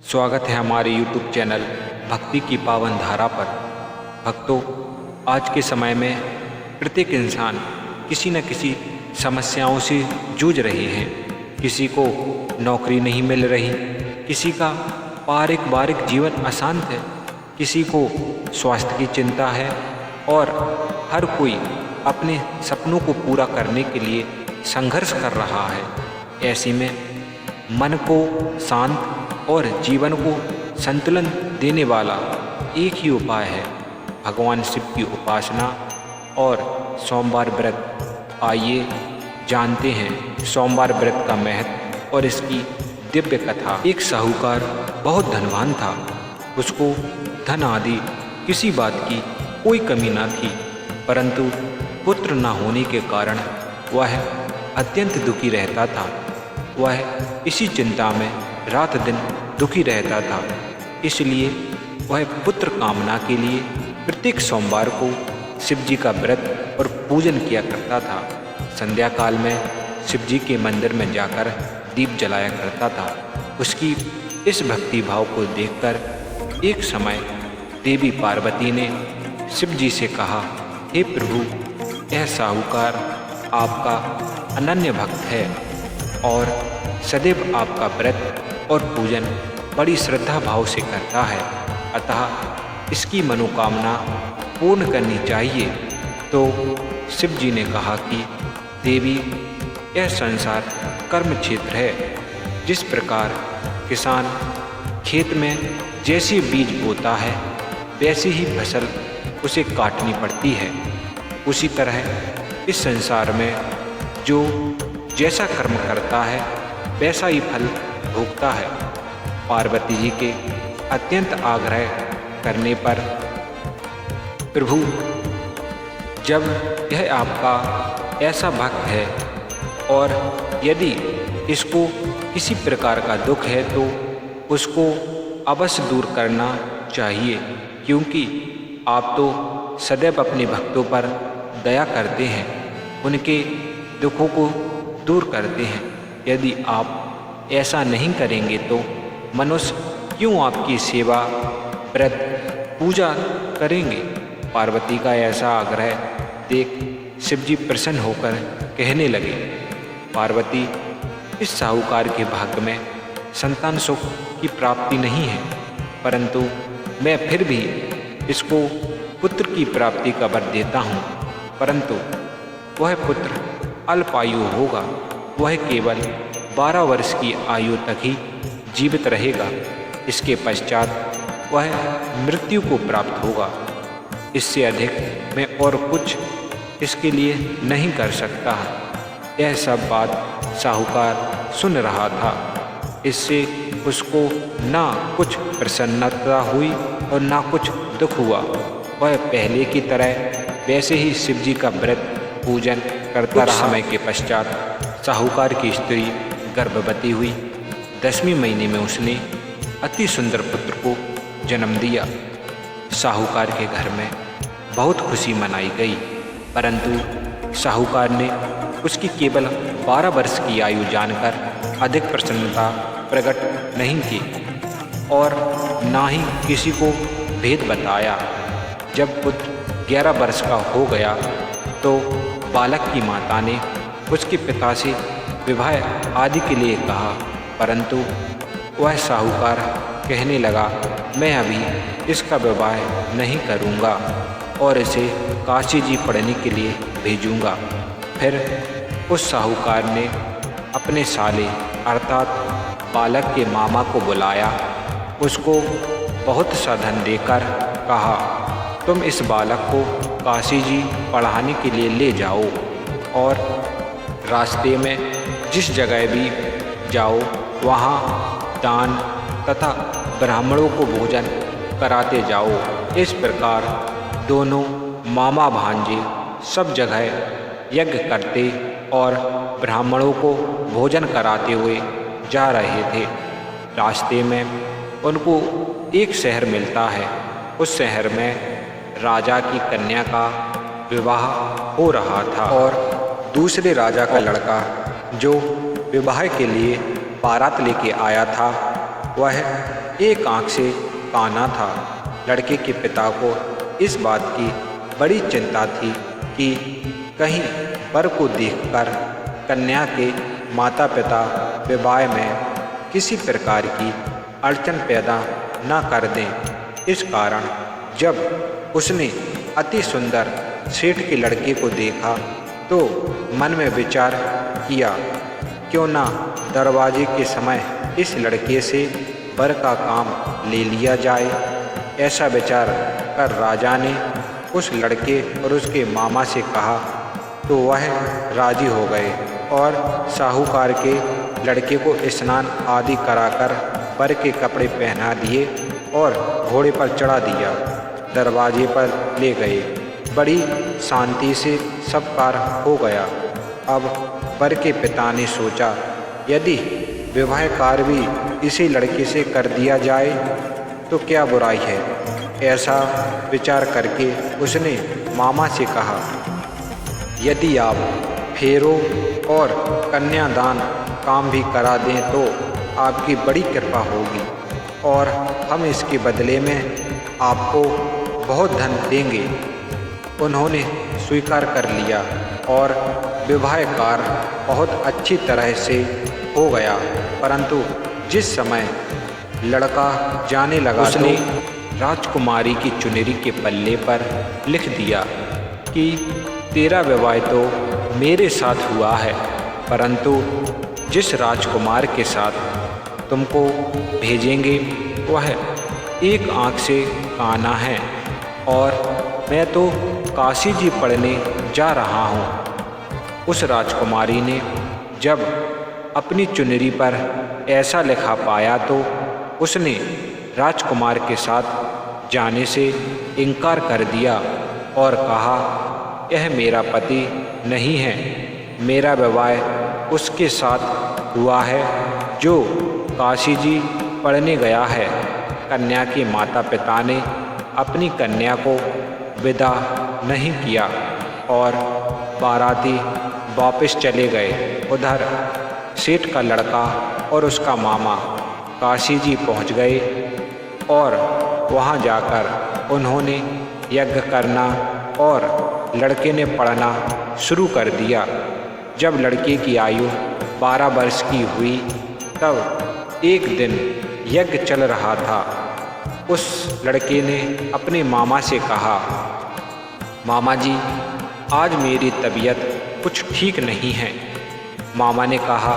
स्वागत है हमारे YouTube चैनल भक्ति की पावन धारा पर। भक्तों, आज के समय में प्रत्येक इंसान किसी न किसी समस्याओं से जूझ रहे हैं। किसी को नौकरी नहीं मिल रही, किसी का पारिवारिक जीवन अशांत है, किसी को स्वास्थ्य की चिंता है और हर कोई अपने सपनों को पूरा करने के लिए संघर्ष कर रहा है। ऐसे में मन को शांत और जीवन को संतुलन देने वाला एक ही उपाय है, भगवान शिव की उपासना और सोमवार व्रत। आइए जानते हैं सोमवार व्रत का महत्व और इसकी दिव्य कथा। एक साहूकार बहुत धनवान था। उसको धन आदि किसी बात की कोई कमी न थी, परंतु पुत्र न होने के कारण वह अत्यंत दुखी रहता था। वह इसी चिंता में रात दिन दुखी रहता था। इसलिए वह पुत्र कामना के लिए प्रत्येक सोमवार को शिव जी का व्रत और पूजन किया करता था। संध्या काल में शिव जी के मंदिर में जाकर दीप जलाया करता था। उसकी इस भक्ति भाव को देखकर एक समय देवी पार्वती ने शिव जी से कहा, हे प्रभु, यह साहूकार आपका अनन्य भक्त है और सदैव आपका व्रत और पूजन बड़ी श्रद्धा भाव से करता है, अतः इसकी मनोकामना पूर्ण करनी चाहिए। तो शिव जी ने कहा कि देवी, यह संसार कर्म क्षेत्र है। जिस प्रकार किसान खेत में जैसे बीज बोता है वैसी ही फसल उसे काटनी पड़ती है, उसी तरह इस संसार में जो जैसा कर्म करता है वैसा ही फल भोगता है। पार्वती जी के अत्यंत आग्रह करने पर प्रभु, जब यह आपका ऐसा भक्त है और यदि इसको किसी प्रकार का दुख है तो उसको अवश्य दूर करना चाहिए, क्योंकि आप तो सदैव अपने भक्तों पर दया करते हैं, उनके दुखों को दूर करते हैं। यदि आप ऐसा नहीं करेंगे तो मनुष्य क्यों आपकी सेवा व्रत पूजा करेंगे। पार्वती का ऐसा आग्रह देख शिवजी प्रसन्न होकर कहने लगे, पार्वती, इस साहूकार के भाग्य में संतान सुख की प्राप्ति नहीं है, परंतु मैं फिर भी इसको पुत्र की प्राप्ति का वर देता हूँ। परंतु वह पुत्र अल्पायु होगा, वह केवल 12 वर्ष की आयु तक ही जीवित रहेगा। इसके पश्चात वह मृत्यु को प्राप्त होगा। इससे अधिक मैं और कुछ इसके लिए नहीं कर सकता। यह सब बात साहूकार सुन रहा था। इससे उसको ना कुछ प्रसन्नता हुई और ना कुछ दुख हुआ। वह पहले की तरह वैसे ही शिव जी का व्रत पूजन करता रहा। समय के पश्चात साहूकार की स्त्री गर्भवती हुई। 10वें महीने में उसने अति सुंदर पुत्र को जन्म दिया। साहूकार के घर में बहुत खुशी मनाई गई, परंतु साहूकार ने उसकी केवल 12 वर्ष की आयु जानकर अधिक प्रसन्नता प्रकट नहीं की और ना ही किसी को भेद बताया। जब पुत्र 11 वर्ष का हो गया तो बालक की माता ने उसके पिता से विवाह आदि के लिए कहा, परंतु वह साहूकार कहने लगा, मैं अभी इसका विवाह नहीं करूँगा और इसे काशी जी पढ़ने के लिए भेजूँगा। फिर उस साहूकार ने अपने साले अर्थात बालक के मामा को बुलाया। उसको बहुत सा धन देकर कहा, तुम इस बालक को काशी जी पढ़ाने के लिए ले जाओ और रास्ते में जिस जगह भी जाओ वहाँ दान तथा ब्राह्मणों को भोजन कराते जाओ। इस प्रकार दोनों मामा भांजे सब जगह यज्ञ करते और ब्राह्मणों को भोजन कराते हुए जा रहे थे। रास्ते में उनको एक शहर मिलता है। उस शहर में राजा की कन्या का विवाह हो रहा था और दूसरे राजा का लड़का जो विवाह के लिए बारात लेके आया था वह एक आंख से काना था। लड़के के पिता को इस बात की बड़ी चिंता थी कि कहीं वर को देखकर कन्या के माता पिता विवाह में किसी प्रकार की अड़चन पैदा न कर दें। इस कारण जब उसने अति सुंदर सेठ के लड़के को देखा तो मन में विचार किया, क्यों ना दरवाजे के समय इस लड़के से वर का काम ले लिया जाए। ऐसा विचार कर राजा ने उस लड़के और उसके मामा से कहा तो वह राजी हो गए और साहूकार के लड़के को स्नान आदि कराकर वर के कपड़े पहना दिए और घोड़े पर चढ़ा दिया। दरवाजे पर ले गए। बड़ी शांति से सब कार्य हो गया। अब वर के पिता ने सोचा, यदि विवाह कार्य भी इसी लड़के से कर दिया जाए तो क्या बुराई है। ऐसा विचार करके उसने मामा से कहा, यदि आप फेरों और कन्यादान काम भी करा दें तो आपकी बड़ी कृपा होगी और हम इसके बदले में आपको बहुत धन देंगे। उन्होंने स्वीकार कर लिया और विवाह कार्य बहुत अच्छी तरह से हो गया। परंतु जिस समय लड़का जाने लगा उसने राजकुमारी की चुनरी के पल्ले पर लिख दिया कि तेरा विवाह तो मेरे साथ हुआ है, परंतु जिस राजकुमार के साथ तुमको भेजेंगे वह एक आँख से काना है और मैं तो काशी जी पढ़ने जा रहा हूँ। उस राजकुमारी ने जब अपनी चुनरी पर ऐसा लिखा पाया तो उसने राजकुमार के साथ जाने से इनकार कर दिया और कहा, यह मेरा पति नहीं है। मेरा विवाह उसके साथ हुआ है जो काशी जी पढ़ने गया है। कन्या के माता पिता ने अपनी कन्या को विदा नहीं किया और बाराती वापस चले गए। उधर सेठ का लड़का और उसका मामा काशी जी पहुँच गए और वहाँ जाकर उन्होंने यज्ञ करना और लड़के ने पढ़ना शुरू कर दिया। जब लड़के की आयु 12 वर्ष की हुई तब एक दिन यज्ञ चल रहा था। उस लड़के ने अपने मामा से कहा, मामा जी आज मेरी तबीयत कुछ ठीक नहीं है। मामा ने कहा,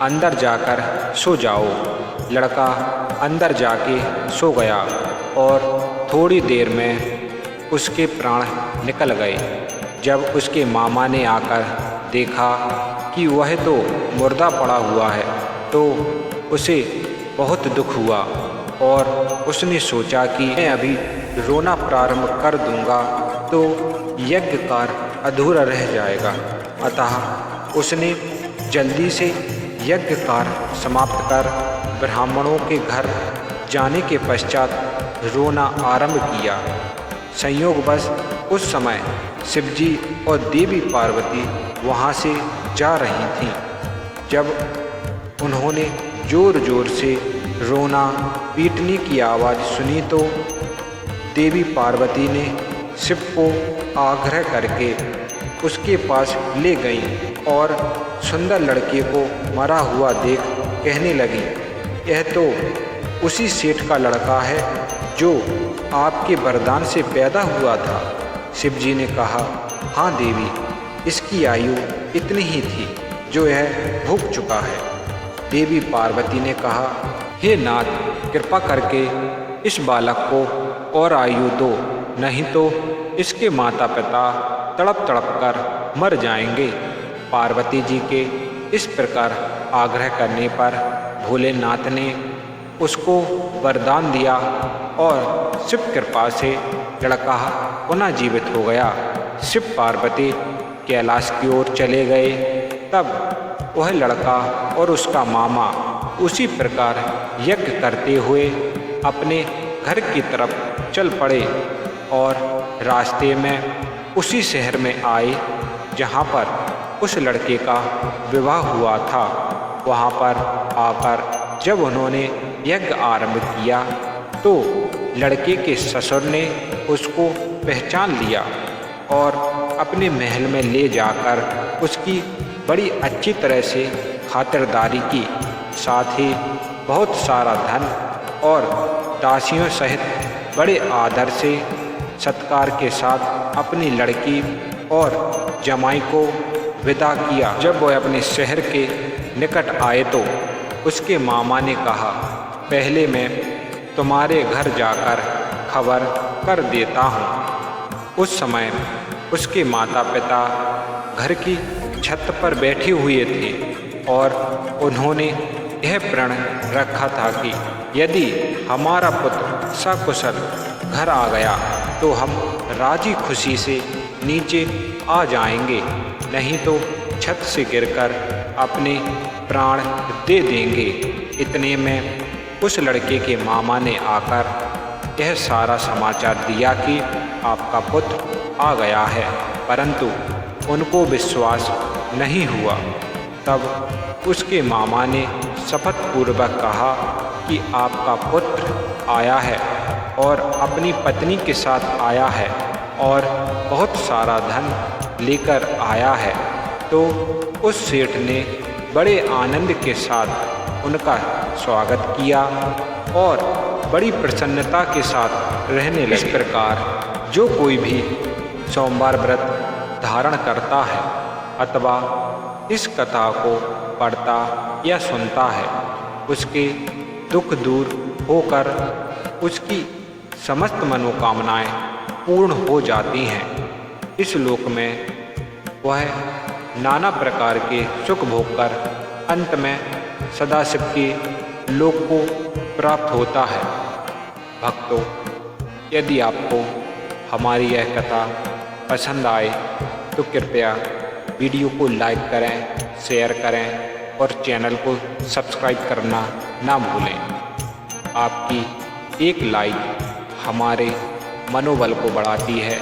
अंदर जाकर सो जाओ। लड़का अंदर जाके सो गया और थोड़ी देर में उसके प्राण निकल गए। जब उसके मामा ने आकर देखा कि वह तो मुर्दा पड़ा हुआ है तो उसे बहुत दुख हुआ और उसने सोचा कि मैं अभी रोना प्रारंभ कर दूंगा तो यज्ञ कार्य अधूरा रह जाएगा। अतः उसने जल्दी से यज्ञ कार्य समाप्त कर ब्राह्मणों के घर जाने के पश्चात रोना आरंभ किया। संयोगवश उस समय शिवजी और देवी पार्वती वहाँ से जा रही थीं। जब उन्होंने जोर जोर से रोना पीटने की आवाज़ सुनी तो देवी पार्वती ने शिव को आग्रह करके उसके पास ले गईं और सुंदर लड़के को मरा हुआ देख कहने लगी, यह तो उसी सेठ का लड़का है जो आपके वरदान से पैदा हुआ था। शिवजी ने कहा, हाँ देवी, इसकी आयु इतनी ही थी जो यह भूख चुका है। देवी पार्वती ने कहा, हे नाथ, कृपा करके इस बालक को और आयु दो, नहीं तो इसके माता पिता तड़प तड़प कर मर जाएंगे। पार्वती जी के इस प्रकार आग्रह करने पर भोलेनाथ ने उसको वरदान दिया और शिव कृपा से लड़का पुनः जीवित हो गया। शिव पार्वती कैलाश की ओर चले गए। तब वह लड़का और उसका मामा उसी प्रकार यज्ञ करते हुए अपने घर की तरफ चल पड़े और रास्ते में उसी शहर में आए जहाँ पर उस लड़के का विवाह हुआ था। वहाँ पर आकर जब उन्होंने यज्ञ आरंभ किया तो लड़के के ससुर ने उसको पहचान लिया और अपने महल में ले जाकर उसकी बड़ी अच्छी तरह से खातिरदारी की। साथ ही बहुत सारा धन और दासियों सहित बड़े आदर से सत्कार के साथ अपनी लड़की और जमाई को विदा किया। जब वह अपने शहर के निकट आए तो उसके मामा ने कहा, पहले मैं तुम्हारे घर जाकर खबर कर देता हूँ। उस समय उसके माता पिता घर की छत पर बैठे हुए थे और उन्होंने यह प्रण रखा था कि यदि हमारा पुत्र सकुशल घर आ गया तो हम राजी खुशी से नीचे आ जाएंगे, नहीं तो छत से गिरकर अपने प्राण दे देंगे। इतने में उस लड़के के मामा ने आकर यह सारा समाचार दिया कि आपका पुत्र आ गया है, परंतु उनको विश्वास नहीं हुआ। तब उसके मामा ने शपथ पूर्वक कहा कि आपका पुत्र आया है और अपनी पत्नी के साथ आया है और बहुत सारा धन लेकर आया है। तो उस सेठ ने बड़े आनंद के साथ उनका स्वागत किया और बड़ी प्रसन्नता के साथ रहने लगे। इस प्रकार जो कोई भी सोमवार व्रत धारण करता है अथवा इस कथा को पढ़ता या सुनता है, उसके दुख दूर होकर उसकी समस्त मनोकामनाएं पूर्ण हो जाती हैं। इस लोक में वह नाना प्रकार के सुख भोग कर अंत में सदाशिव के लोक को प्राप्त होता है। भक्तों, यदि आपको हमारी यह कथा पसंद आए तो कृपया वीडियो को लाइक करें, शेयर करें और चैनल को सब्सक्राइब करना ना भूलें। आपकी एक लाइक हमारे मनोबल को बढ़ाती है